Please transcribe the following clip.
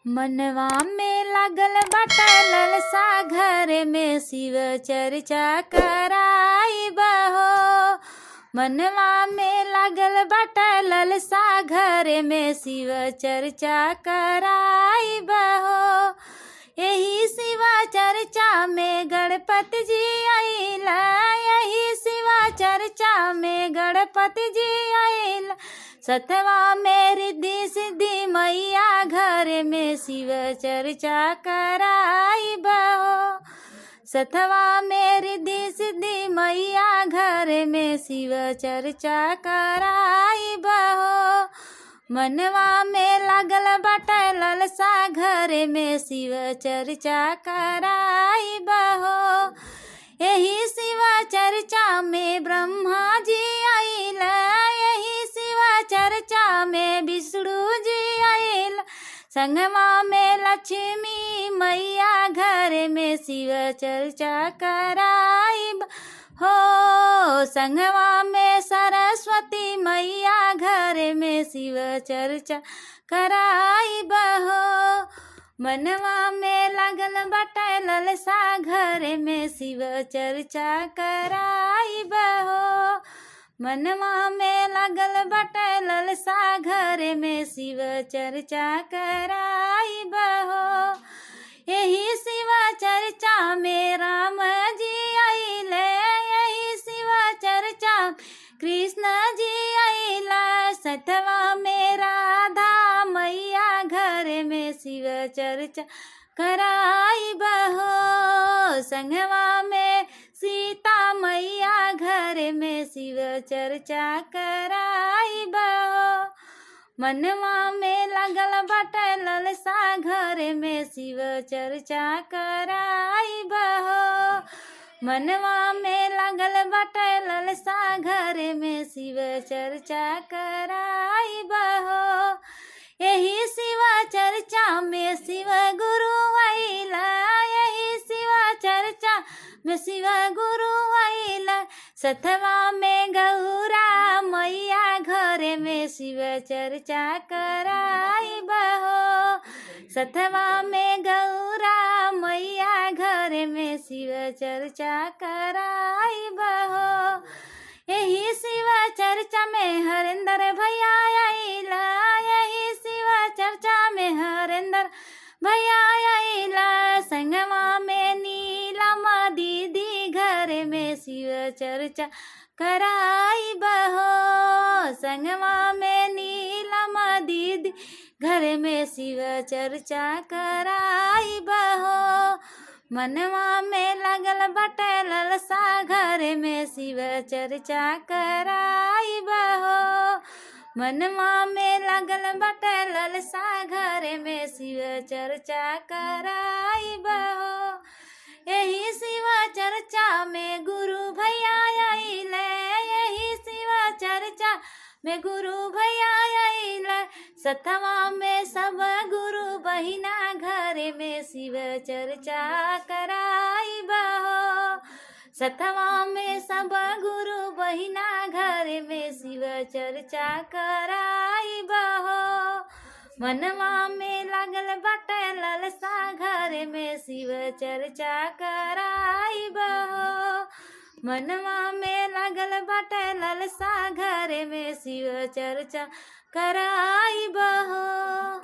मनवा में लागल बाटे ललसा, घर में शिव चर्चा कराइब हो। मनवा में लागल बाटे ललसा, घर में शिव चर्चा कराइब हो। यही शिव चर्चा में गणपति जी आइला, यही शिव चर्चा में गणपति जी आइला। सतवा में रिद्धि सिद्धि मैया, घर में शिव चर्चा कराइब हो। सतवा में रिद्धि सिद्धि मैया, घर में शिव चर्चा कराइब हो। मनवा में लागल बाटे ललसा, घर में शिव चर्चा कराइब हो। यही शिव चर्चा में ब्रह्मा जी आइला, यही शिव चर्चा में विष्णु जी आइला। संगमा में लक्ष्मी मैया, घर में शिव चर्चा कराइब हो। संगमा में सरस्वती मैया, घर में शिव चर्चा कराइब हो। मनवा में लागल बाटे ललसा, घर में शिव चर्चा कराइब हो। मनवा में लागल बाटे ललसा, घर में शिव चर्चा कराइब हो। यही शिव चर्चा में राम जी आइले, यही शिव चर्चा कृष्ण जी आइला। सतवा में राधा मैया, घर में शिव चर्चा कराइब हो। संगवा में सीता मैया, घर में शिव चर्चा कराइब हो। मनवा में लागल बाटे ललसा, घर में शिव चर्चा कराइब हो। मनवा में लागल बाटे ललसा, घर में शिव चर्चा कराइब हो। यही शिव चर्चा में शिव गुरु आइला, यही शिव चर्चा में शिव गुरु आइला। सतवा में गौरा मैया, घर में शिव चर्चा कराइब हो। सतवा में गौरा मैया, घर में शिव चर्चा कराइब हो। यही शिव चर्चा में हरेंद्र भैया आइला, यही शिव चर्चा में हरेंद्र भैया आइला। संगमा में नीलम दीदी, घर में शिव चर्चा कराइब हो। संगमा में नीलम दीदी, घर में शिव चर्चा कराइब हो। मनवा में लागल बाटे ललसा, घर में शिव चर्चा कराइब हो। मनवा में लागल बाटे ललसा, घर में शिव चर्चा कराइब हो। यही शिव चर्चा में गुरु भैया आइले, यही शिव चर्चा में गुरु भैया आइले। सतवा में सब गुरु बहिना, घर में शिव चर्चा कराइब हो। सतवा में सब गुरु बहिना, घर में शिव चर्चा कराइब हो। मनवा में लागल बाटे ललसा, घर में शिव चर्चा कराइब हो। मनवा में लागल बाटे ललसा, घर में शिव चर्चा कराइब हो।